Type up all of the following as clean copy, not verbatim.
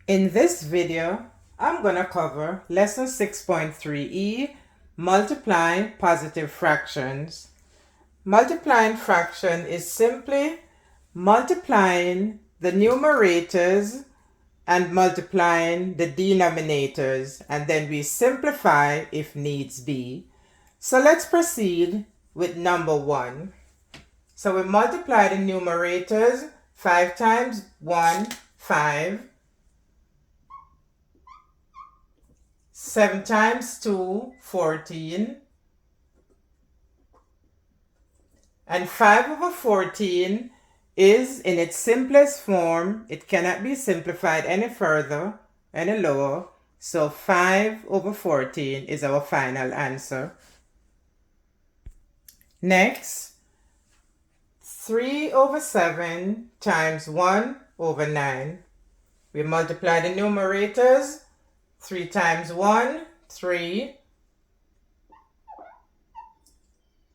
In this video, I'm going to cover Lesson 6.3e, Multiplying Positive Fractions. Multiplying fraction is simply multiplying the numerators and multiplying the denominators, and then we simplify if needs be. So let's proceed with number 1. So we multiply the numerators. 5 times 1, 5. 7 times 2, 14. And 5 over 14 is in its simplest form. It cannot be simplified any further, any lower. So 5 over 14 is our final answer. Next, 3 over 7 times 1 over 9. We multiply the numerators. 3 times 1, 3.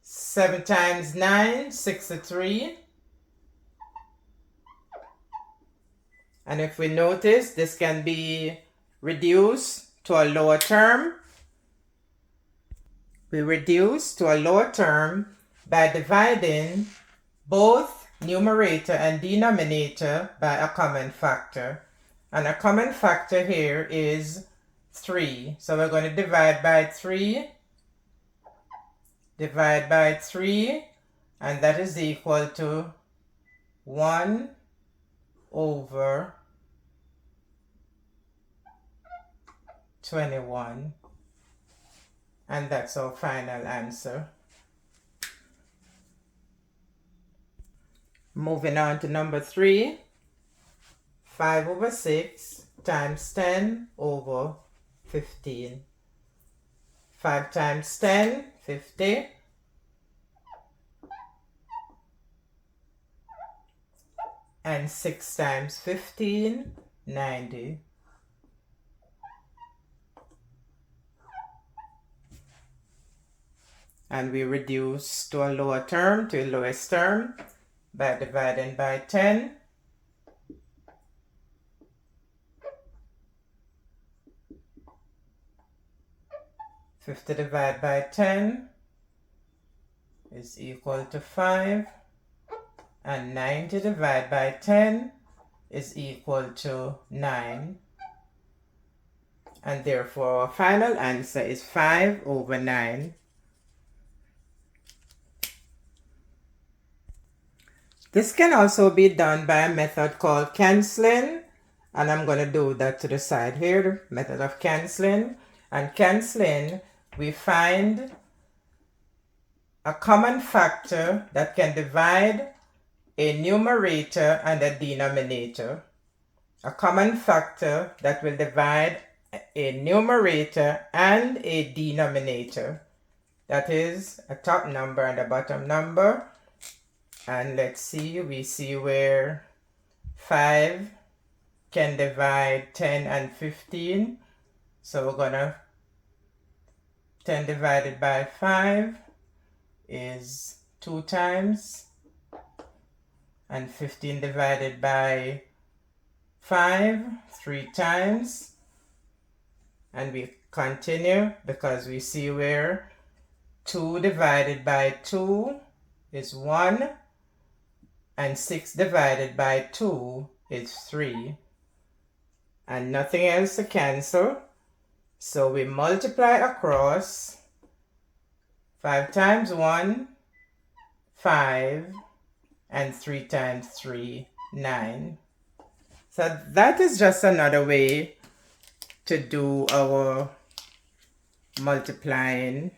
7 times 9, 63. And if we notice, this can be reduced to a lower term. We reduce to a lower term by dividing both numerator and denominator by a common factor. And a common factor here is 3. So we're going to divide by 3. Divide by 3, and that is equal to 1 over 21. And that's our final answer. Moving on to number 3. 5 over 6 times 10 over 15. 5 times 10, 50. And 6 times 15, 90. And we reduce to a lower term, to a lowest term, by dividing by 10. Fifty divided by 10 is equal to 5. And 90 divided by 10 is equal to 9. And therefore our final answer is 5 over 9. This can also be done by a method called cancelling, and I'm going to do that to the side here, the method of cancelling. And cancelling, we find a common factor that can divide a numerator and a denominator. A common factor that will divide a numerator and a denominator. That is a top number and a bottom number. And let's see, we see where 5 can divide 10 and 15. So we're gonna 10 divided by 5 is 2 times, and 15 divided by 5, 3 times. And we continue because we see where 2 divided by 2 is 1, and 6 divided by 2 is 3. And nothing else to cancel. So we multiply across. 5 times 1, 5, and 3 times 3, 9. So that is just another way to do our multiplying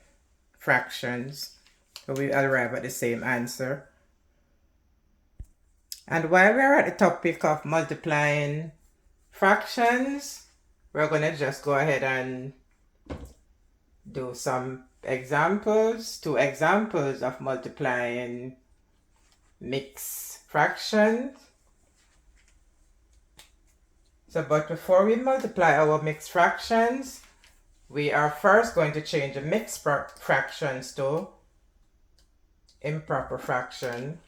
fractions. So we arrive at the same answer. And while we're at the topic of multiplying fractions, we're going to just go ahead and do some examples, 2 examples of multiplying mixed fractions. So, but before we multiply our mixed fractions, we are first going to change the mixed fractions to improper fraction.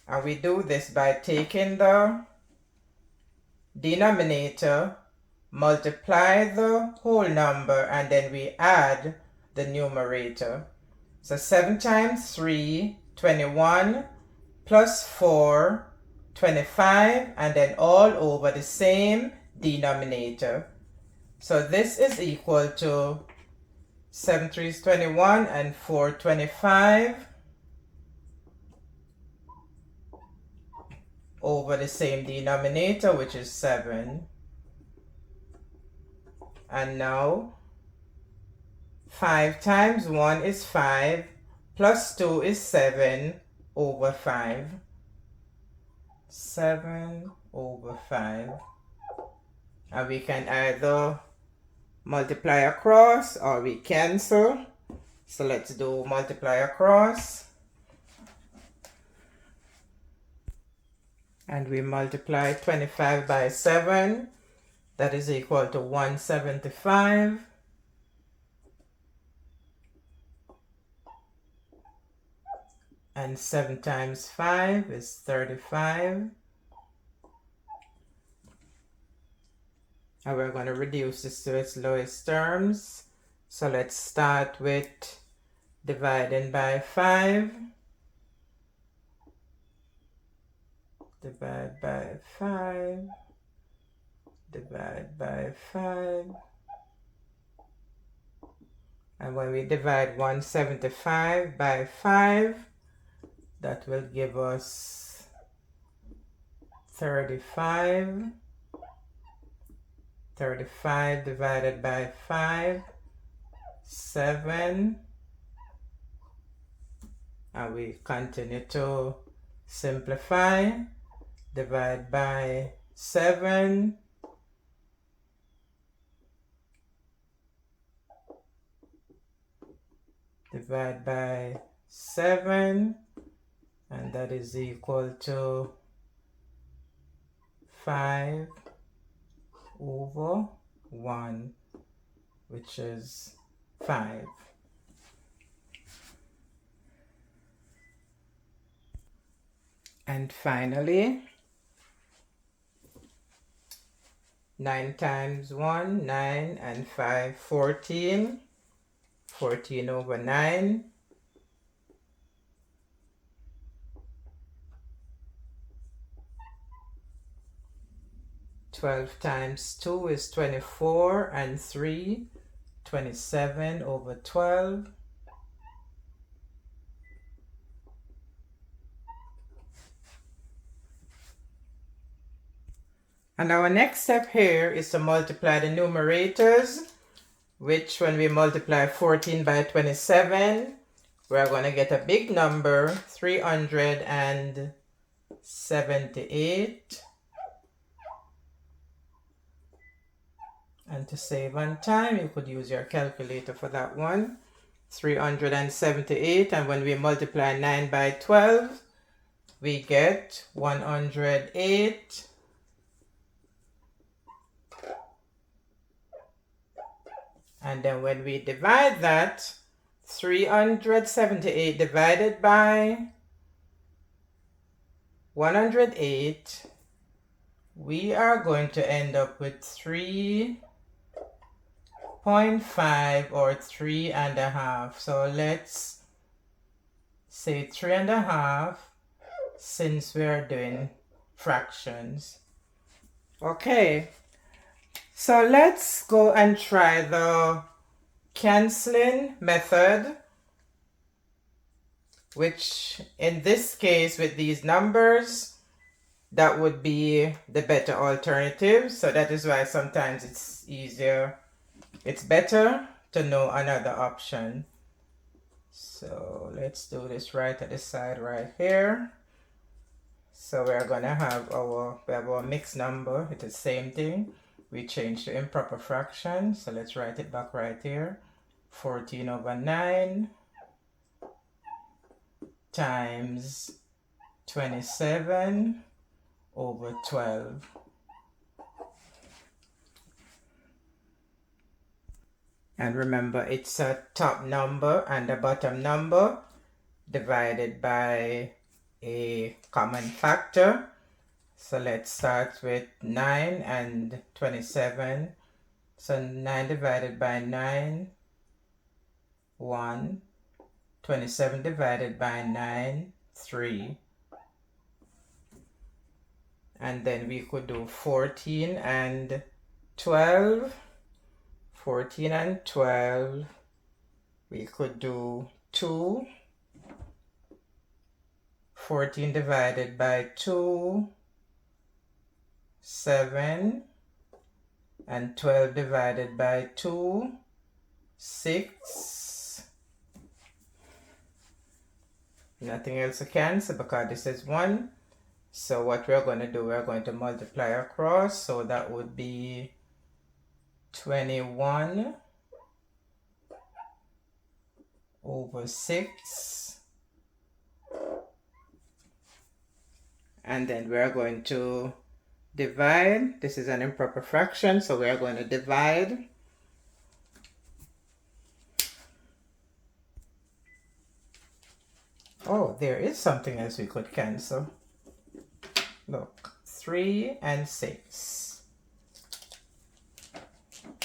And we do this by taking the denominator, multiply the whole number, and then we add the numerator. So 7 times 3, 21, plus 4, 25, and then all over the same denominator. So this is equal to 7 3 is 21 and 4 25 over the same denominator, which is 7. And now 5 times 1 is 5, plus 2 is 7 over 5. 7 over 5. And we can either multiply across or we cancel. So let's do multiply across. And we multiply 25 by 7. That is equal to 175. And 7 times 5 is 35. And we're going to reduce this to its lowest terms. So let's start with dividing by 5. Divide by 5. Divide by 5. And when we divide 175 by 5, that will give us 35. 35 divided by 5, 7. And we continue to simplify. Divide by 7. Divide by 7. And that is equal to 5 over 1, which is 5. And finally, 9 times 1, 9, and 5, 14. 14 over 9. 12 times 2 is 24, and 3, 27 over 12. And our next step here is to multiply the numerators, which when we multiply 14 by 27, we're going to get a big number, 378. And to save on time, you could use your calculator for that one. 378, and when we multiply 9 by 12, we get 108. And then when we divide that, 378 divided by 108, we are going to end up with 3.5 or 3.5. So let's say 3.5 since we're doing fractions. Okay. So let's go and try the canceling method, which in this case with these numbers, that would be the better alternative. So that is why sometimes it's better to know another option. So let's do this right at the side right here. So we're gonna have our mixed number. It's the same thing. We change to improper fraction, so let's write it back right here. 14 over 9 times 27 over 12. And remember, it's a top number and a bottom number divided by a common factor. So let's start with 9 and 27. So 9 divided by 9, 1. 27 divided by 9, 3. And then we could do 14 and 12. 14 and 12. We could do 2. 14 divided by 2, 7. And 12 divided by 2, 6. Nothing else to cancel because this is 1. So what we're going to do, we're going to multiply across. So that would be 21 over 6. And then we're going to divide. This is an improper fraction, so we're going to divide. Oh, there is something else we could cancel. Look, 3 and 6.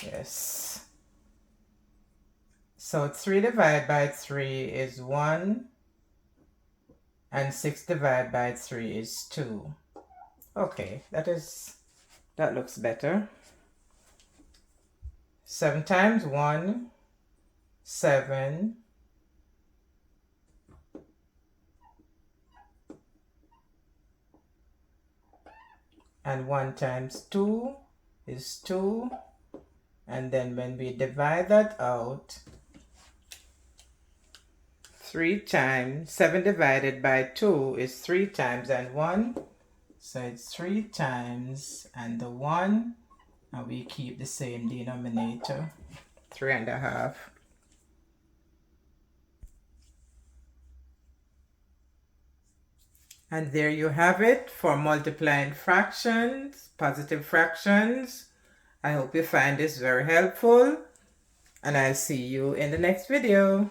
Yes. So 3 divided by 3 is 1. And 6 divided by 3 is 2. Okay, that looks better. 7 times 1, 7. And 1 times 2 is 2. And then when we divide that out, 3 times 7 divided by 2 is 3 times and 1. So it's 3 times and the 1. And we keep the same denominator, 3.5. And there you have it for multiplying fractions, positive fractions. I hope you find this very helpful, and I'll see you in the next video.